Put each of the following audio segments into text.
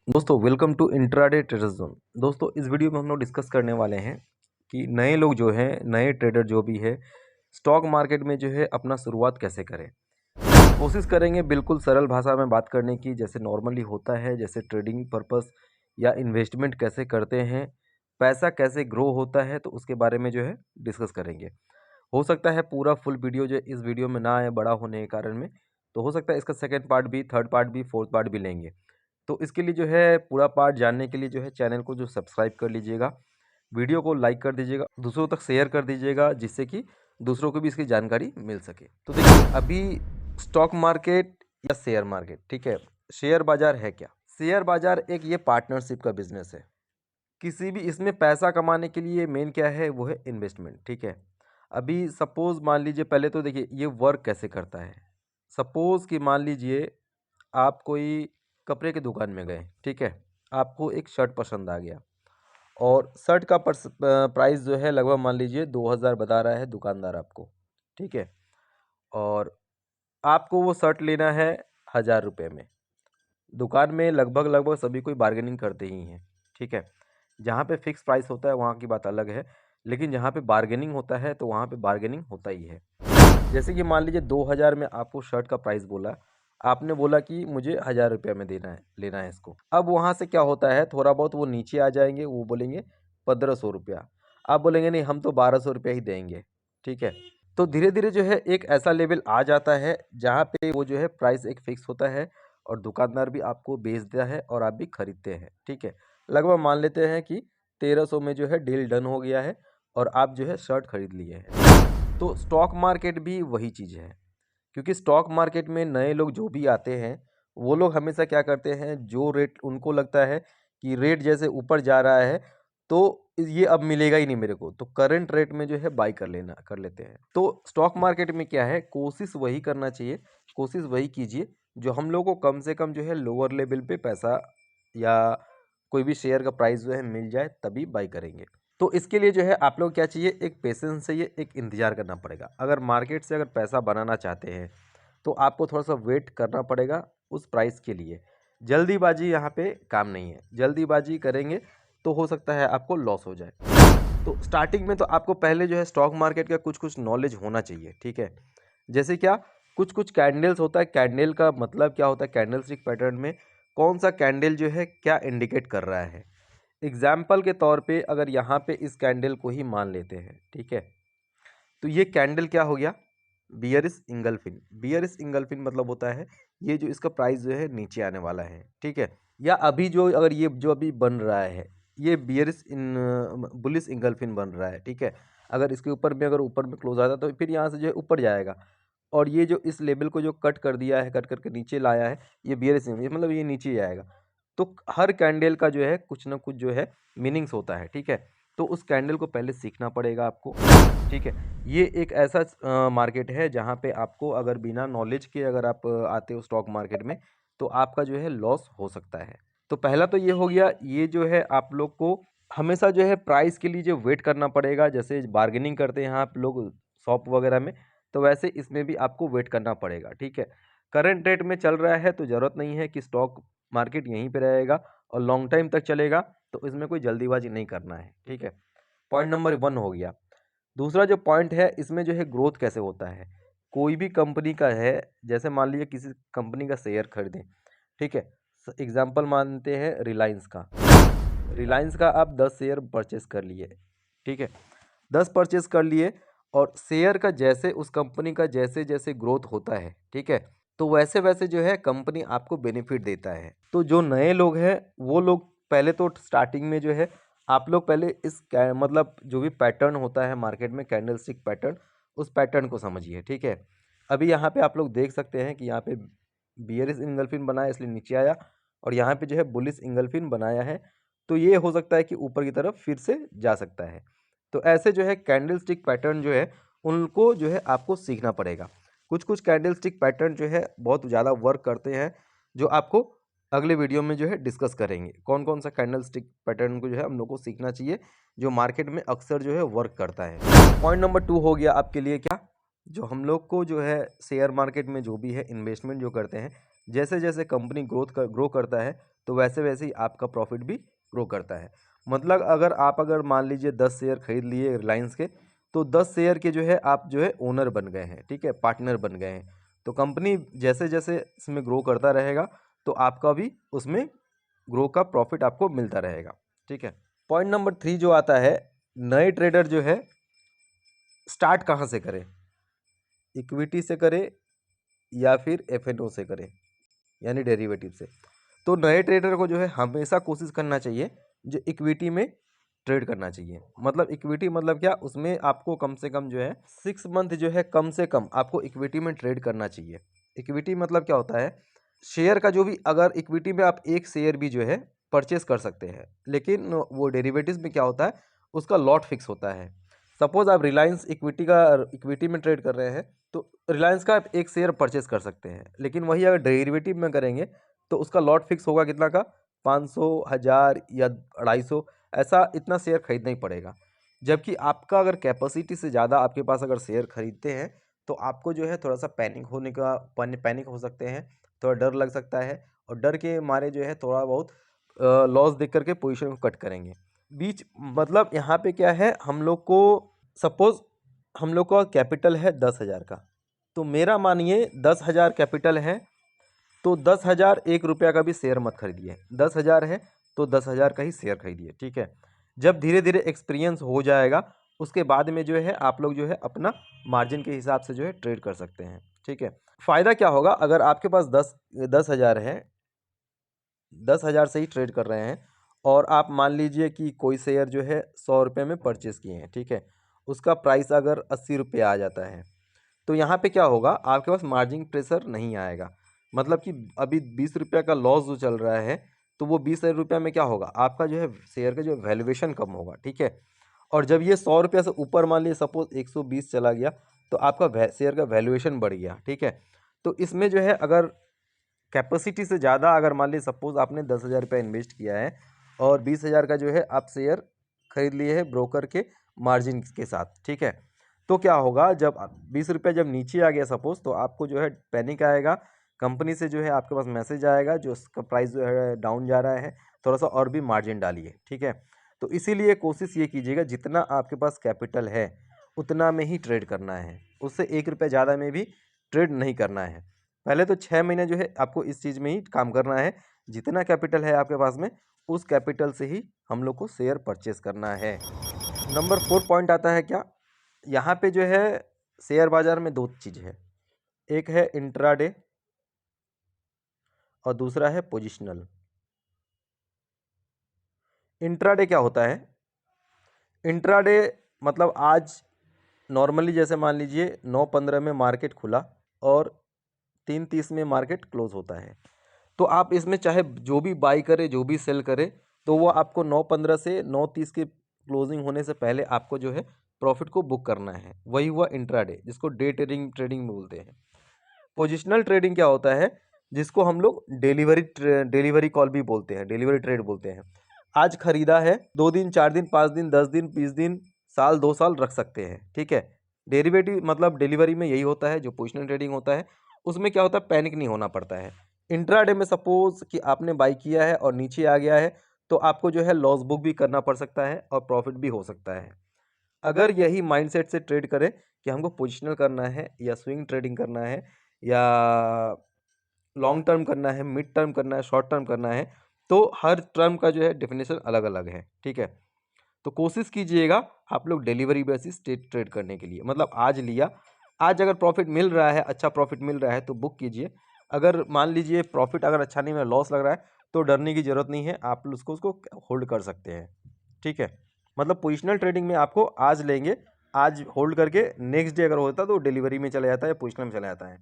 दोस्तों welcome to intraday trader zone. दोस्तों इस वीडियो में हम लोग डिस्कस करने वाले हैं कि नए लोग जो हैं, नए ट्रेडर जो भी है, स्टॉक मार्केट में जो है अपना शुरुआत कैसे करें। कोशिश करेंगे बिल्कुल सरल भाषा में बात करने की, जैसे नॉर्मली होता है, जैसे ट्रेडिंग पर्पस या इन्वेस्टमेंट कैसे करते हैं, पैसा कैसे ग्रो होता है, तो उसके बारे में जो है डिस्कस करेंगे। हो सकता है पूरा फुल वीडियो जो इस वीडियो में ना आए बड़ा होने के कारण में, तो हो सकता है इसका सेकेंड पार्ट भी, थर्ड पार्ट भी, फोर्थ पार्ट भी लेंगे। तो इसके लिए जो है पूरा पार्ट जानने के लिए जो है चैनल को जो सब्सक्राइब कर लीजिएगा, वीडियो को लाइक कर दीजिएगा, दूसरों तक शेयर कर दीजिएगा, जिससे कि दूसरों को भी इसकी जानकारी मिल सके। तो देखिए अभी स्टॉक मार्केट या शेयर मार्केट, ठीक है, शेयर बाजार है क्या? शेयर बाजार एक ये पार्टनरशिप का बिजनेस है। किसी भी इसमें पैसा कमाने के लिए मेन क्या है, वो है इन्वेस्टमेंट। ठीक है, अभी सपोज मान लीजिए, पहले तो देखिए ये वर्क कैसे करता है। सपोज कि मान लीजिए आप कोई कपड़े की दुकान में गए, ठीक है, आपको एक शर्ट पसंद आ गया और शर्ट का प्राइस जो है लगभग मान लीजिए 2000 बता रहा है दुकानदार आपको, ठीक है, और आपको वो शर्ट लेना है 1000 रुपये में। दुकान में लगभग लगभग सभी कोई बार्गेनिंग करते ही हैं, ठीक है। जहाँ पे फिक्स प्राइस होता है वहाँ की बात अलग है, लेकिन जहाँ पे बार्गेनिंग होता है तो वहाँ पे बार्गेनिंग होता ही है। जैसे कि मान लीजिए 2000 में आपको शर्ट का प्राइस बोला, आपने बोला कि मुझे 1000 रुपये में देना है, लेना है इसको। अब वहाँ से क्या होता है, थोड़ा बहुत वो नीचे आ जाएंगे, वो बोलेंगे 1500 रुपया। आप बोलेंगे नहीं, हम तो 1200 रुपया ही देंगे, ठीक है। तो धीरे धीरे जो है एक ऐसा लेवल आ जाता है जहाँ पे वो जो है प्राइस एक फिक्स होता है और दुकानदार भी आपको बेचता है और आप भी खरीदते हैं, ठीक है। लगभग मान लेते हैं कि 1300 में जो है डील डन हो गया है और आप जो है शर्ट खरीद लिए हैं। तो स्टॉक मार्केट भी वही चीज़ है, क्योंकि स्टॉक मार्केट में नए लोग जो भी आते हैं, वो लोग हमेशा क्या करते हैं, जो रेट उनको लगता है कि रेट जैसे ऊपर जा रहा है तो ये अब मिलेगा ही नहीं मेरे को, तो करंट रेट में जो है बाई कर लेते हैं। तो स्टॉक मार्केट में क्या है, कोशिश वही करना चाहिए, कोशिश वही कीजिए जो हम लोग को कम से कम जो है लोअर लेवल पे पैसा या कोई भी शेयर का प्राइस जो है मिल जाए, तभी बाई करेंगे। तो इसके लिए जो है आप लोग क्या चाहिए, एक पेशेंस चाहिए, एक इंतजार करना पड़ेगा। अगर मार्केट से अगर पैसा बनाना चाहते हैं तो आपको थोड़ा सा वेट करना पड़ेगा उस प्राइस के लिए। जल्दीबाजी यहाँ पे काम नहीं है, जल्दीबाजी करेंगे तो हो सकता है आपको लॉस हो जाए। तो स्टार्टिंग में तो आपको पहले जो है स्टॉक मार्केट का कुछ कुछ नॉलेज होना चाहिए, ठीक है। जैसे क्या, कुछ कुछ कैंडल्स होता है, कैंडल का मतलब क्या होता है, कैंडल स्टिक पैटर्न में कौन सा कैंडल जो है क्या इंडिकेट कर रहा है। एग्जाम्पल के तौर पे अगर यहाँ पे इस कैंडल को ही मान लेते हैं, ठीक है, तो ये कैंडल क्या हो गया, बियरिश इंगल्फिन। बियरिश इंगल्फिन मतलब होता है ये जो इसका प्राइस जो है नीचे आने वाला है, ठीक है। या अभी जो अगर ये जो अभी बन रहा है, ये बियरिश इन बुलिश इंगल्फिन बन रहा है, ठीक है। अगर इसके ऊपर में, अगर ऊपर में क्लोज आता तो फिर यहाँ से जो है ऊपर जाएगा, और ये जो इस लेवल को जो कट कर दिया है, कट करके नीचे लाया है, ये बियरिश मतलब ये नीचे जाएगा। तो हर कैंडल का जो है कुछ ना कुछ जो है मीनिंग्स होता है, ठीक है। तो उस कैंडल को पहले सीखना पड़ेगा आपको, ठीक है। ये एक ऐसा मार्केट है जहाँ पे आपको अगर बिना नॉलेज के अगर आप आते हो स्टॉक मार्केट में, तो आपका जो है लॉस हो सकता है। तो पहला तो ये हो गया, ये जो है आप लोग को हमेशा जो है प्राइस के लिए जो वेट करना पड़ेगा। जैसे बार्गेनिंग करते हैं आप लोग शॉप वगैरह में, तो वैसे इसमें भी आपको वेट करना पड़ेगा, ठीक है। करंट रेट में चल रहा है तो ज़रूरत नहीं है कि स्टॉक मार्केट यहीं पे रहेगा और लॉन्ग टाइम तक चलेगा, तो इसमें कोई जल्दीबाजी नहीं करना है, ठीक है। पॉइंट नंबर 1 हो गया। दूसरा जो पॉइंट है, इसमें जो है ग्रोथ कैसे होता है। कोई भी कंपनी का है, जैसे मान लीजिए किसी कंपनी का शेयर खरीदें, ठीक है, एग्जांपल मानते हैं रिलायंस का। रिलायंस का आप 10 शेयर परचेस कर लिए, ठीक है, 10 परचेस कर लिए, और शेयर का जैसे उस कंपनी का जैसे जैसे ग्रोथ होता है, ठीक है, तो वैसे वैसे जो है कंपनी आपको बेनिफिट देता है। तो जो नए लोग हैं वो लोग पहले तो स्टार्टिंग में जो है आप लोग पहले मतलब जो भी पैटर्न होता है मार्केट में, कैंडल स्टिक पैटर्न, उस पैटर्न को समझिए, ठीक है। अभी यहाँ पे आप लोग देख सकते हैं कि यहाँ पे बियरिश इंगल्फिन बनाया इसलिए नीचे आया, और यहाँ पे जो है बुलिश इंगल्फिन बनाया है, तो ये हो सकता है कि ऊपर की तरफ फिर से जा सकता है। तो ऐसे जो है कैंडल स्टिक पैटर्न जो है उनको जो है आपको सीखना पड़ेगा। कुछ कुछ कैंडल स्टिक पैटर्न जो है बहुत ज़्यादा वर्क करते हैं, जो आपको अगले वीडियो में जो है डिस्कस करेंगे। कौन कौन सा कैंडल स्टिक पैटर्न को जो है हम लोग को सीखना चाहिए, जो मार्केट में अक्सर जो है वर्क करता है। पॉइंट नंबर 2 हो गया आपके लिए क्या, जो हम लोग को जो है शेयर मार्केट में जो भी है इन्वेस्टमेंट जो करते हैं, जैसे जैसे कंपनी ग्रो करता है तो वैसे वैसे ही आपका प्रॉफिट भी ग्रो करता है। मतलब अगर मान लीजिए 10 शेयर खरीद लिए रिलायंस के, तो 10 शेयर के जो है आप जो है ओनर बन गए हैं, ठीक है, पार्टनर बन गए हैं। तो कंपनी जैसे जैसे इसमें ग्रो करता रहेगा तो आपका भी उसमें ग्रो का प्रॉफिट आपको मिलता रहेगा, ठीक है। पॉइंट नंबर 3 जो आता है, नए ट्रेडर जो है स्टार्ट कहाँ से करें, इक्विटी से करें या फिर एफएनओ से करें, यानी डेरिवेटिव से। तो नए ट्रेडर को जो है हमेशा कोशिश करना चाहिए जो इक्विटी में ट्रेड करना चाहिए। मतलब इक्विटी मतलब क्या, उसमें आपको कम से कम जो है 6 मंथ जो है कम से कम आपको इक्विटी में ट्रेड करना चाहिए। इक्विटी मतलब क्या होता है, शेयर का जो भी, अगर इक्विटी में आप एक शेयर भी जो है परचेस कर सकते हैं, लेकिन वो डेरिवेटिव्स में क्या होता है, उसका लॉट फिक्स होता है। सपोज आप रिलायंस इक्विटी में ट्रेड कर रहे हैं, तो रिलायंस का आप एक शेयर परचेस कर सकते हैं, लेकिन वही अगर डेरिवेटिव में करेंगे तो उसका लॉट फिक्स होगा कितना का, 500, 1000 या 250, ऐसा इतना शेयर खरीदना ही पड़ेगा। जबकि आपका अगर कैपेसिटी से ज़्यादा आपके पास अगर शेयर खरीदते हैं तो आपको जो है थोड़ा सा पैनिक हो सकते हैं, थोड़ा डर लग सकता है, और डर के मारे जो है थोड़ा बहुत लॉस देख करके पोजीशन को कट करेंगे बीच। मतलब यहाँ पे क्या है, हम लोग को सपोज हम लोग का कैपिटल है 10,000 का, तो मेरा मानिए 10,000 कैपिटल है, तो 10,000 1 रुपया का भी शेयर मत खरीदिए। 10,000 है तो 10,000 का ही शेयर खरीदिए, ठीक है। जब धीरे धीरे एक्सपीरियंस हो जाएगा उसके बाद में जो है आप लोग जो है अपना मार्जिन के हिसाब से जो है ट्रेड कर सकते हैं, ठीक है। फ़ायदा क्या होगा, अगर आपके पास 10,000 है, 10,000 से ही ट्रेड कर रहे हैं, और आप मान लीजिए कि कोई शेयर जो है 100 रुपये में परचेस किए हैं, ठीक है, उसका प्राइस अगर 80 रुपये आ जाता है, तो यहाँ पे क्या होगा, आपके पास मार्जिन प्रेशर नहीं आएगा। मतलब कि अभी 20 रुपये का लॉस जो चल रहा है, तो वो 20 रुपये में क्या होगा, आपका जो है शेयर का जो वैल्यूएशन कम होगा, ठीक है। और जब ये 100 रुपये से ऊपर मान लीजिए सपोज 120 चला गया, तो आपका शेयर का वैल्यूएशन बढ़ गया, ठीक है। तो इसमें जो है अगर कैपेसिटी से ज़्यादा, अगर मान लीजिए सपोज आपने 10,000 रुपये इन्वेस्ट किया है और 20,000 का जो है आप शेयर खरीद लिए है ब्रोकर के मार्जिन के साथ, ठीक है। तो क्या होगा, जब 20 रुपये जब नीचे आ गया सपोज, तो आपको जो है पैनिक आएगा, कंपनी से जो है आपके पास मैसेज आएगा जो उसका प्राइस जो है डाउन जा रहा है, थोड़ा सा और भी मार्जिन डालिए, ठीक है। तो इसीलिए कोशिश ये कीजिएगा जितना आपके पास कैपिटल है उतना में ही ट्रेड करना है, उससे 1 रुपये ज़्यादा में भी ट्रेड नहीं करना है। पहले तो 6 महीने जो है आपको इस चीज़ में ही काम करना है, जितना कैपिटल है आपके पास में उस कैपिटल से ही हम लोग को शेयर परचेस करना है। नंबर 4 पॉइंट आता है क्या, यहाँ पे जो है शेयर बाज़ार में 2 चीज़ है, एक है इंट्राडे और दूसरा है पोजिशनल। इंट्राडे क्या होता है, इंट्राडे मतलब आज नॉर्मली जैसे मान लीजिए 9:15 में मार्केट खुला और 3:30 में मार्केट क्लोज होता है, तो आप इसमें चाहे जो भी बाई करे जो भी सेल करे, तो वो आपको 9:15 से 9:30 के क्लोजिंग होने से पहले आपको जो है प्रॉफिट को बुक करना है। वही हुआ इंट्राडे, जिसको डे ट्रेडिंग ट्रेडिंग में बोलते हैं। पोजिशनल ट्रेडिंग क्या होता है, जिसको हम लोग डिलीवरी कॉल भी बोलते हैं, डिलीवरी ट्रेड बोलते हैं। आज खरीदा है, 2 दिन 4 दिन 5 दिन 10 दिन 20 दिन साल 2 साल रख सकते हैं, ठीक है। डेरिवेटिव मतलब डिलीवरी में यही होता है, जो पोजिशनल ट्रेडिंग होता है उसमें क्या होता है, पैनिक नहीं होना पड़ता है। इंट्राडे में सपोज कि आपने बाई किया है और नीचे आ गया है, तो आपको जो है लॉस बुक भी करना पड़ सकता है और प्रॉफिट भी हो सकता है। अगर यही माइंडसेट से ट्रेड करें कि हमको पोजिशनल करना है या स्विंग ट्रेडिंग करना है या लॉन्ग टर्म करना है, मिड टर्म करना है, शॉर्ट टर्म करना है, तो हर टर्म का जो है डेफिनेशन अलग अलग है, ठीक है। तो कोशिश कीजिएगा आप लोग डिलीवरी बेसिस ट्रेड करने के लिए, मतलब आज लिया, आज अगर प्रॉफिट मिल रहा है, अच्छा प्रॉफिट मिल रहा है तो बुक कीजिए। अगर मान लीजिए प्रॉफिट अगर अच्छा नहीं मिला, लॉस लग रहा है, तो डरने की ज़रूरत नहीं है, आप उसको होल्ड कर सकते हैं, ठीक है। मतलब पोजिशनल ट्रेडिंग में आपको आज लेंगे, आज होल्ड करके नेक्स्ट डे अगर होता तो डिलीवरी में चला जाता है, पोजिशनल में चला जाता है।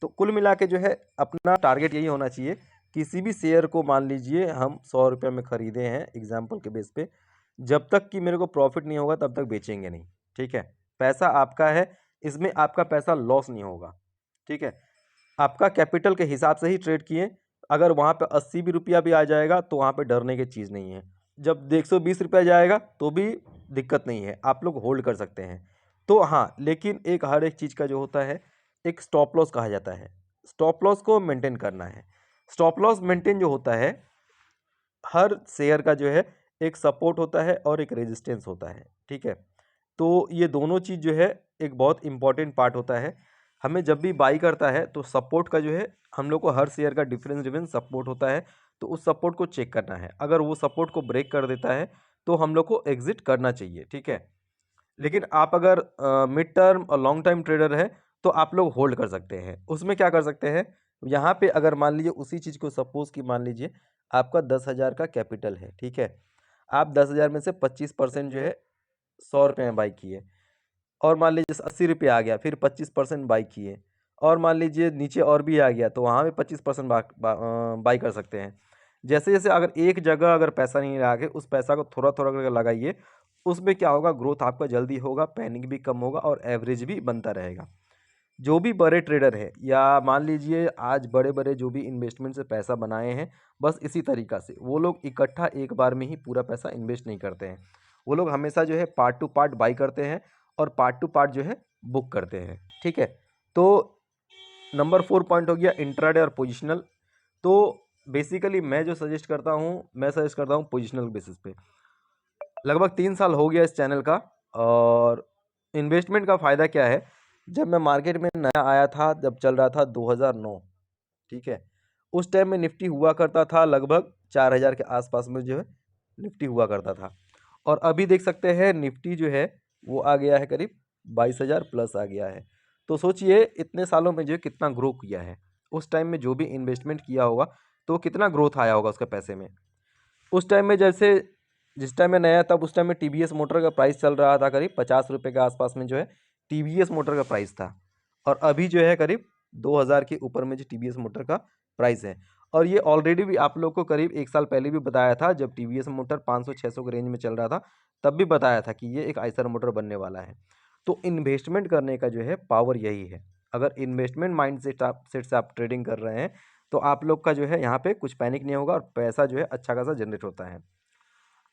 तो कुल मिला के जो है अपना टारगेट यही होना चाहिए, किसी भी शेयर को मान लीजिए हम 100 रुपये में ख़रीदे हैं एग्जाम्पल के बेस पे, जब तक कि मेरे को प्रॉफिट नहीं होगा तब तक बेचेंगे नहीं, ठीक है। पैसा आपका है, इसमें आपका पैसा लॉस नहीं होगा, ठीक है। आपका कैपिटल के हिसाब से ही ट्रेड किए, अगर वहाँ पे 80 भी रुपया भी आ जाएगा तो वहाँ पे डरने की चीज़ नहीं है। जब 120 रुपया जाएगा तो भी दिक्कत नहीं है, आप लोग होल्ड कर सकते हैं। तो हाँ, लेकिन एक हर एक चीज़ का जो होता है एक स्टॉप लॉस कहा जाता है, स्टॉप लॉस को मेंटेन करना है। स्टॉप लॉस मेंटेन जो होता है हर शेयर का जो है एक सपोर्ट होता है और एक रेजिस्टेंस होता है, ठीक है। तो ये दोनों चीज़ जो है एक बहुत इंपॉर्टेंट पार्ट होता है। हमें जब भी बाई करता है तो सपोर्ट का जो है हम लोग को हर शेयर का डिफरेंस डिफरेंस सपोर्ट होता है, तो उस सपोर्ट को चेक करना है। अगर वो सपोर्ट को ब्रेक कर देता है तो हम लोग को एग्जिट करना चाहिए, ठीक है। लेकिन आप अगर मिड टर्म और लॉन्ग टाइम ट्रेडर है तो आप लोग होल्ड कर सकते हैं। उसमें क्या कर सकते हैं, यहाँ पे अगर मान लीजिए उसी चीज़ को सपोज कि मान लीजिए आपका 10,000 का कैपिटल है, ठीक है। आप 10,000 में से 25% जो है 100 रुपये में बाई किए, और मान लीजिए 80 रुपये आ गया, फिर 25% बाई किए, और मान लीजिए नीचे और भी आ गया तो वहाँ पे 25% बाई कर सकते हैं। जैसे जैसे अगर एक जगह अगर पैसा नहीं लगा के उस पैसा को थोड़ा थोड़ा करके लगाइए, उसमें क्या होगा, ग्रोथ आपका जल्दी होगा, पैनिक भी कम होगा और एवरेज भी बनता रहेगा। जो भी बड़े ट्रेडर हैं या मान लीजिए आज बड़े बड़े जो भी इन्वेस्टमेंट से पैसा बनाए हैं, बस इसी तरीक़ा से वो लोग इकट्ठा एक बार में ही पूरा पैसा इन्वेस्ट नहीं करते हैं। वो लोग हमेशा जो है पार्ट टू पार्ट बाई करते हैं और पार्ट टू पार्ट जो है बुक करते हैं, ठीक है। तो नंबर 4 पॉइंट हो गया इंट्राडे और पोजिशनल। तो बेसिकली मैं जो सजेस्ट करता हूँ, मैं सजेस्ट करता हूँ पोजिशनल बेसिस पे। लगभग 3 साल हो गया इस चैनल का। और इन्वेस्टमेंट का फ़ायदा क्या है, जब मैं मार्केट में नया आया था, जब चल रहा था 2009, ठीक है, उस टाइम में निफ्टी हुआ करता था लगभग 4,000 के आसपास में जो है निफ्टी हुआ करता था। और अभी देख सकते हैं निफ्टी जो है वो आ गया है करीब 22,000 प्लस आ गया है। तो सोचिए इतने सालों में जो है कितना ग्रो किया है। उस टाइम में जो भी इन्वेस्टमेंट किया होगा तो कितना ग्रोथ आया होगा उसके पैसे में। उस टाइम में जैसे जिस टाइम में नया तब उस टाइम में टीवीएस मोटर का प्राइस चल रहा था करीब 50 रुपये के आसपास में जो है टीवीएस मोटर का प्राइस था। और अभी जो है करीब 2,000 के ऊपर में जो टीवीएस मोटर का प्राइस है। और ये ऑलरेडी भी आप लोग को करीब 1 साल पहले भी बताया था, जब टीवीएस मोटर 500-600 के रेंज में चल रहा था, तब भी बताया था कि ये एक आइसर मोटर बनने वाला है। तो इन्वेस्टमेंट करने का जो है पावर यही है। अगर इन्वेस्टमेंट माइंड सेट से आप ट्रेडिंग कर रहे हैं तो आप लोग का जो है यहाँ पे कुछ पैनिक नहीं होगा और पैसा जो है अच्छा खासा जनरेट होता है।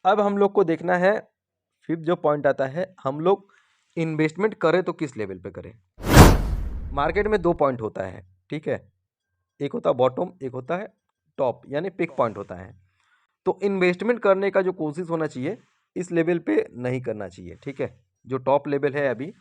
अब हम लोग को देखना है, फिफ्थ जो पॉइंट आता है, हम लोग इन्वेस्टमेंट करें तो किस लेवल पे करें। मार्केट में 2 पॉइंट होता है, ठीक है। एक होता है बॉटम, एक होता है टॉप, यानी पिक पॉइंट होता है। तो इन्वेस्टमेंट करने का जो कोशिश होना चाहिए इस लेवल पे नहीं करना चाहिए, ठीक है। जो टॉप लेवल है अभी,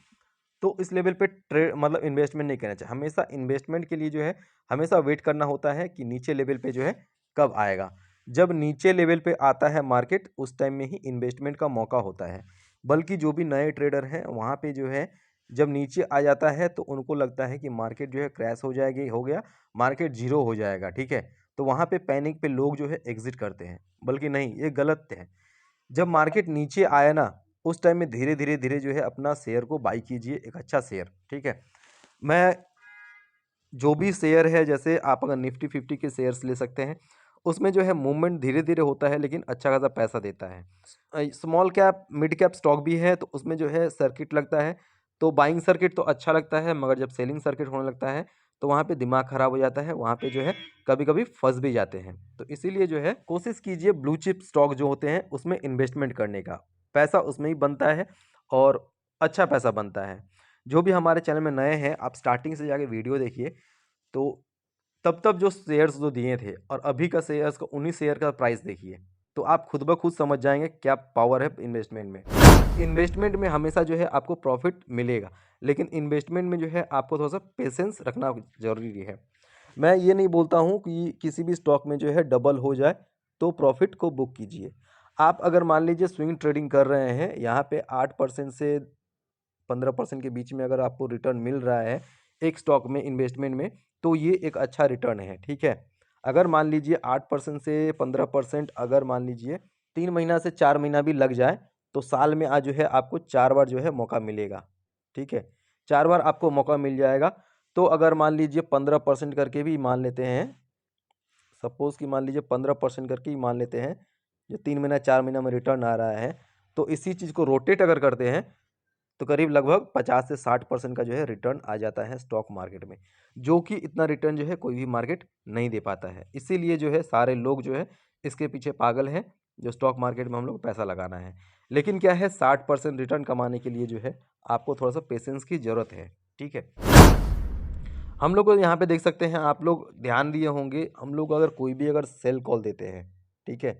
तो इस लेवल पे ट्रेड मतलब इन्वेस्टमेंट नहीं करना चाहिए। हमेशा इन्वेस्टमेंट के लिए जो है हमेशा वेट करना होता है कि नीचे लेवल पे जो है कब आएगा। जब नीचे लेवल पे आता है मार्केट, उस टाइम में ही इन्वेस्टमेंट का मौका होता है। बल्कि जो भी नए ट्रेडर हैं वहाँ पे जो है जब नीचे आ जाता है तो उनको लगता है कि मार्केट जो है क्रैश हो जाएगी, हो गया मार्केट जीरो हो जाएगा, ठीक है। तो वहाँ पे पैनिक पे लोग जो है एग्जिट करते हैं, बल्कि नहीं, ये गलत है। जब मार्केट नीचे आया ना, उस टाइम में धीरे धीरे धीरे जो है अपना शेयर को बाई कीजिए, एक अच्छा शेयर, ठीक है। मैं जो भी शेयर है, जैसे आप अगर निफ्टी 50 के शेयर्स ले सकते हैं, उसमें जो है मूवमेंट धीरे धीरे होता है लेकिन अच्छा खासा पैसा देता है। Small cap mid cap stock भी है तो उसमें जो है सर्किट लगता है, तो बाइंग सर्किट तो अच्छा लगता है, मगर जब सेलिंग सर्किट होने लगता है तो वहाँ पे दिमाग ख़राब हो जाता है, वहाँ पे जो है कभी कभी फंस भी जाते हैं। तो इसीलिए जो है कोशिश कीजिए ब्लू चिप स्टॉक जो होते हैं उसमें इन्वेस्टमेंट करने का, पैसा उसमें ही बनता है और अच्छा पैसा बनता है। जो भी हमारे चैनल में नए हैं, आप स्टार्टिंग से जाके वीडियो देखिए, तो तब तब जो शेयर्स जो दिए थे और अभी का शेयर्स का, उन्हीं शेयर का प्राइस देखिए, तो आप खुद ब खुद समझ जाएंगे क्या पावर है इन्वेस्टमेंट में। इन्वेस्टमेंट में हमेशा जो है आपको प्रॉफिट मिलेगा, लेकिन इन्वेस्टमेंट में जो है आपको थोड़ा सा पेशेंस रखना ज़रूरी है। मैं ये नहीं बोलता हूँ कि किसी भी स्टॉक में जो है डबल हो जाए तो प्रॉफिट को बुक कीजिए। आप अगर मान लीजिए स्विंग ट्रेडिंग कर रहे हैं, यहाँ पे 8% से 15% के बीच में अगर आपको रिटर्न मिल रहा है एक स्टॉक में इन्वेस्टमेंट में, तो ये एक अच्छा रिटर्न है, ठीक है। अगर मान लीजिए 8% से 15%, अगर मान लीजिए 3 महीना से 4 महीना भी लग जाए तो साल में आज जो है आपको 4 बार जो है मौका मिलेगा, ठीक है। 4 बार आपको मौका मिल जाएगा। तो अगर मान लीजिए 15% करके भी मान लेते हैं, सपोज़ कि मान लीजिए 15% करके ही मान लेते हैं, जो 3 महीना 4 महीना में रिटर्न आ रहा है, तो इसी चीज़ को रोटेट अगर करते हैं तो करीब लगभग 50 से 60% का जो है रिटर्न आ जाता है स्टॉक मार्केट में, जो कि इतना रिटर्न जो है कोई भी मार्केट नहीं दे पाता है। इसीलिए जो है सारे लोग जो है इसके पीछे पागल हैं, जो स्टॉक मार्केट में हम लोग पैसा लगाना है। लेकिन क्या है, 60% रिटर्न कमाने के लिए जो है आपको थोड़ा सा पेशेंस की ज़रूरत है, ठीक है। हम लोग को यहाँ पे देख सकते हैं, आप लोग ध्यान दिए होंगे, हम लोग अगर कोई भी अगर सेल कॉल देते हैं, ठीक है,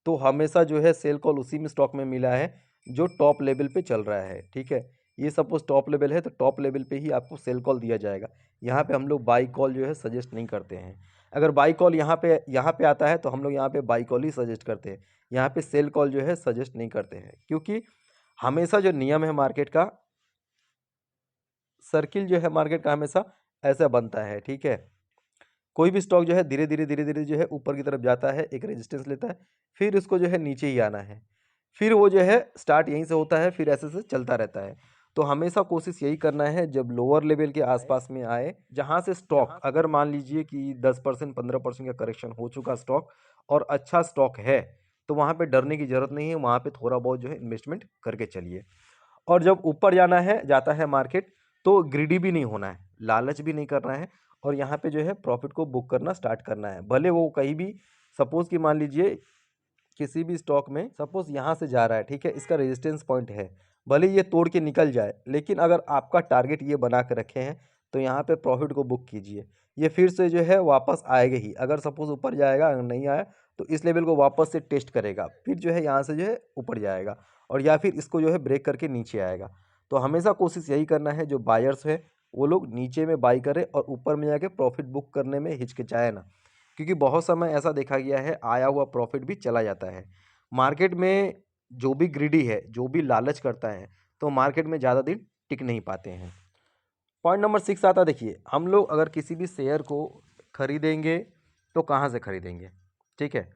तो हमेशा जो है सेल कॉल उसी में स्टॉक में मिला है जो टॉप लेवल पे चल रहा है, ठीक है। ये सपोज टॉप लेवल है तो टॉप लेवल पे ही आपको सेल कॉल दिया जाएगा। यहाँ पे हम लोग बाई कॉल जो है सजेस्ट नहीं करते हैं। अगर बाई कॉल यहाँ पे आता है तो हम लोग यहाँ पे बाई कॉल ही सजेस्ट करते हैं। यहाँ पे सेल कॉल जो है सजेस्ट नहीं करते हैं, क्योंकि हमेशा जो नियम है मार्केट का, सर्किल जो है मार्केट का हमेशा ऐसा बनता है, ठीक है। कोई भी स्टॉक जो है धीरे धीरे जो है ऊपर की तरफ जाता है, एक रेजिस्टेंस लेता है, फिर उसको जो है नीचे ही आना है, फिर वो जो है स्टार्ट यहीं से होता है, फिर ऐसे से चलता रहता है। तो हमेशा कोशिश यही करना है जब लोअर लेवल के आसपास में आए, जहाँ से स्टॉक अगर मान लीजिए कि 10% 15% का करेक्शन हो चुका स्टॉक और अच्छा स्टॉक है, तो वहाँ पे डरने की ज़रूरत नहीं है, वहाँ पे थोड़ा बहुत जो है इन्वेस्टमेंट करके चलिए। और जब ऊपर जाता है मार्केट, तो ग्रीडी भी नहीं होना है, लालच भी नहीं करना है, और यहाँ पे जो है प्रॉफिट को बुक करना स्टार्ट करना है। भले वो कहीं भी, सपोज़ कि मान लीजिए किसी भी स्टॉक में सपोज़ यहाँ से जा रहा है, ठीक है, इसका रेजिस्टेंस पॉइंट है, भले ये तोड़ के निकल जाए, लेकिन अगर आपका टारगेट ये बना के रखे हैं तो यहाँ पे प्रॉफिट को बुक कीजिए। ये फिर से जो है वापस आएगा ही, अगर सपोज़ ऊपर जाएगा, अगर नहीं आया तो इस लेवल को वापस से टेस्ट करेगा, फिर जो है यहाँ से जो है ऊपर जाएगा, और या फिर इसको जो है ब्रेक करके नीचे आएगा। तो हमेशा कोशिश यही करना है, जो बायर्स है वो लोग नीचे में बाई करें और ऊपर में जाके प्रॉफिट बुक करने में हिचकिचाए ना, क्योंकि बहुत समय ऐसा देखा गया है आया हुआ प्रॉफिट भी चला जाता है। मार्केट में जो भी ग्रीडी है, जो भी लालच करता है, तो मार्केट में ज़्यादा दिन टिक नहीं पाते हैं। पॉइंट नंबर 6 आता है, देखिए, हम लोग अगर किसी भी शेयर को खरीदेंगे तो कहाँ से खरीदेंगे, ठीक है।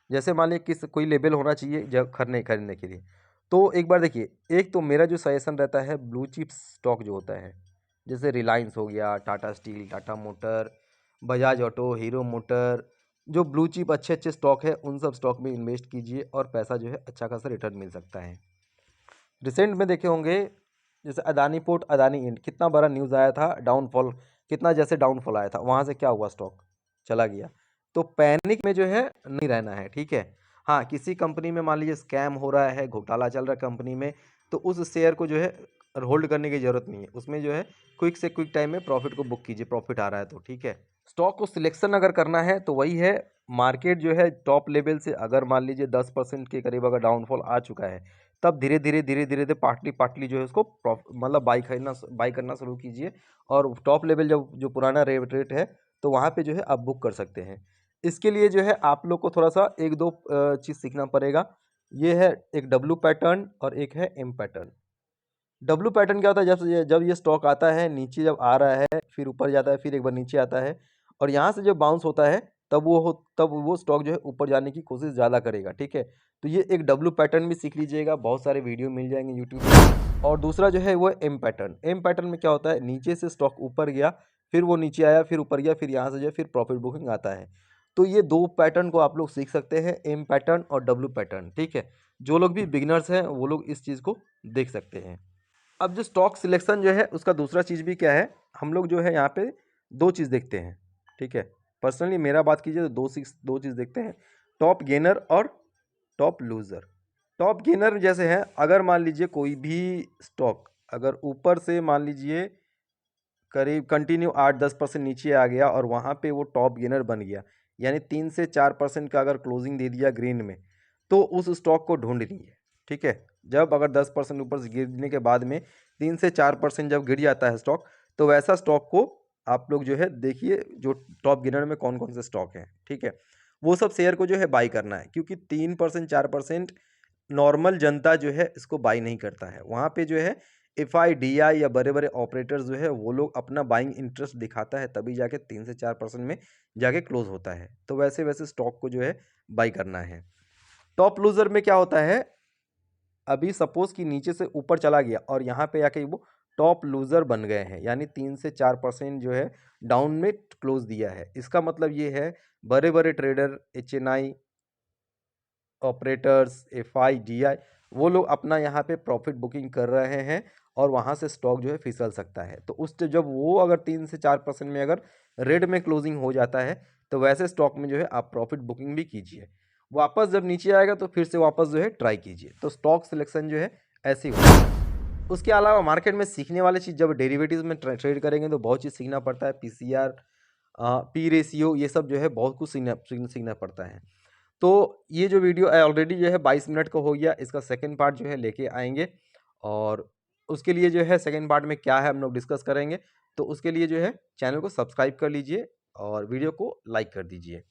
जैसे मान लीजिए कोई लेवल होना चाहिए जब खरीदने के लिए, तो एक बार देखिए, एक तो मेरा जो सजेशन रहता है, ब्लू चिप स्टॉक जो होता है, जैसे रिलायंस हो गया, Tata steel, Tata motor, Bajaj auto, hero motor, जो ब्लू चिप अच्छे अच्छे स्टॉक है, उन सब स्टॉक में इन्वेस्ट कीजिए और पैसा जो है अच्छा खासा रिटर्न मिल सकता है। रिसेंट में देखे होंगे, जैसे अदानी पोर्ट, अदानी इंड, कितना बड़ा न्यूज़ आया था, डाउनफॉल, कितना जैसे डाउनफॉल आया था, वहाँ से क्या हुआ, स्टॉक चला गया। तो पैनिक में जो है नहीं रहना है, ठीक है। हाँ, किसी कंपनी में मान लीजिए स्कैम हो रहा है, घोटाला चल रहा है कंपनी में, तो उस शेयर को जो है होल्ड करने की ज़रूरत नहीं है, उसमें जो है क्विक से क्विक टाइम में प्रॉफिट को बुक कीजिए, प्रॉफिट आ रहा है तो, ठीक है। स्टॉक को सिलेक्शन अगर करना है तो वही है, मार्केट जो है टॉप लेवल से अगर मान लीजिए 10% के करीब अगर डाउनफॉल आ चुका है, तब धीरे धीरे पार्टली पार्टली जो है उसको मतलब बाई करना शुरू कीजिए, और टॉप लेवल जब जो पुराना रेट है तो वहाँ पे जो है आप बुक कर सकते हैं। इसके लिए जो है आप लोग को थोड़ा सा एक दो चीज़ सीखना पड़ेगा। ये है एक डब्लू पैटर्न और एक है एम पैटर्न। डब्लू पैटर्न क्या होता है, जब ये स्टॉक आता है, नीचे जब आ रहा है, फिर ऊपर जाता है, फिर एक बार नीचे आता है, और यहाँ से जब बाउंस होता है, तब वो स्टॉक जो है ऊपर जाने की कोशिश ज़्यादा करेगा, ठीक है। तो ये एक डब्लू पैटर्न भी सीख लीजिएगा, बहुत सारे वीडियो मिल जाएंगे यूट्यूब पे। और दूसरा जो है वो एम पैटर्न। एम पैटर्न में क्या होता है, नीचे से स्टॉक ऊपर गया, फिर वो नीचे आया, फिर ऊपर गया, फिर यहाँ से जो है फिर प्रॉफिट बुकिंग आता है। तो ये दो पैटर्न को आप लोग सीख सकते हैं, एम पैटर्न और डब्लू पैटर्न, ठीक है। जो लोग भी बिगिनर्स हैं वो लोग इस चीज़ को देख सकते हैं। अब जो स्टॉक सिलेक्शन जो है उसका दूसरा चीज़ भी क्या है, हम लोग जो है यहाँ पे दो चीज़ देखते हैं, ठीक है। पर्सनली मेरा बात कीजिए तो दो चीज़ देखते हैं, टॉप गेनर और टॉप लूज़र। टॉप गेनर जैसे है, अगर मान लीजिए कोई भी स्टॉक अगर ऊपर से मान लीजिए करीब कंटिन्यू 8-10% नीचे आ गया और वहाँ पे वो टॉप गेनर बन गया, यानी 3 से 4% का अगर क्लोजिंग दे दिया ग्रीन में, तो उस स्टॉक को ढूंढ लीजिए, ठीक है। जब अगर 10% ऊपर से गिरने के बाद में 3 से 4% जब गिर जाता है स्टॉक, तो वैसा स्टॉक को आप लोग जो है देखिए, जो टॉप गेनर में कौन कौन से स्टॉक हैं, ठीक है। वो सब शेयर को जो है बाई करना है, क्योंकि 3% 4% नॉर्मल जनता जो है इसको बाई नहीं करता है। वहाँ पे जो है FIDI या बड़े बड़े ऑपरेटर्स जो है वो लोग अपना बाइंग इंटरेस्ट दिखाता है, तभी जाके 3 से 4% में जाके क्लोज होता है। तो वैसे वैसे स्टॉक को जो है बाई करना है। टॉप लूजर में क्या होता है, अभी सपोज कि नीचे से ऊपर चला गया और यहाँ पे आके वो टॉप लूजर बन गए हैं, यानी 3 से 4% जो है डाउन में क्लोज दिया है। इसका मतलब ये है, बड़े बड़े ट्रेडर, HNI ऑपरेटर्स, FIDI, वो लोग अपना यहाँ पे प्रॉफिट बुकिंग कर रहे हैं और वहाँ से स्टॉक जो है फिसल सकता है। तो जब वो अगर 3 से 4% में अगर रेड में क्लोजिंग हो जाता है, तो वैसे स्टॉक में जो है आप प्रॉफिट बुकिंग भी कीजिए। वापस जब नीचे आएगा तो फिर से वापस जो है ट्राई कीजिए। तो स्टॉक सिलेक्शन जो है ऐसे ही होता है। उसके अलावा मार्केट में सीखने वाली चीज़, जब डेरिवेटिव्स में ट्रेड करेंगे तो बहुत चीज़ सीखना पड़ता है, PCR, P रेशियो, ये सब जो है बहुत कुछ सीखना पड़ता है। तो ये जो वीडियो ऑलरेडी जो है 22 मिनट का हो गया, इसका सेकंड पार्ट जो है लेके आएँगे और उसके लिए जो है सेकंड पार्ट में क्या है हम लोग डिस्कस करेंगे। तो उसके लिए जो है चैनल को सब्सक्राइब कर लीजिए और वीडियो को लाइक कर दीजिए।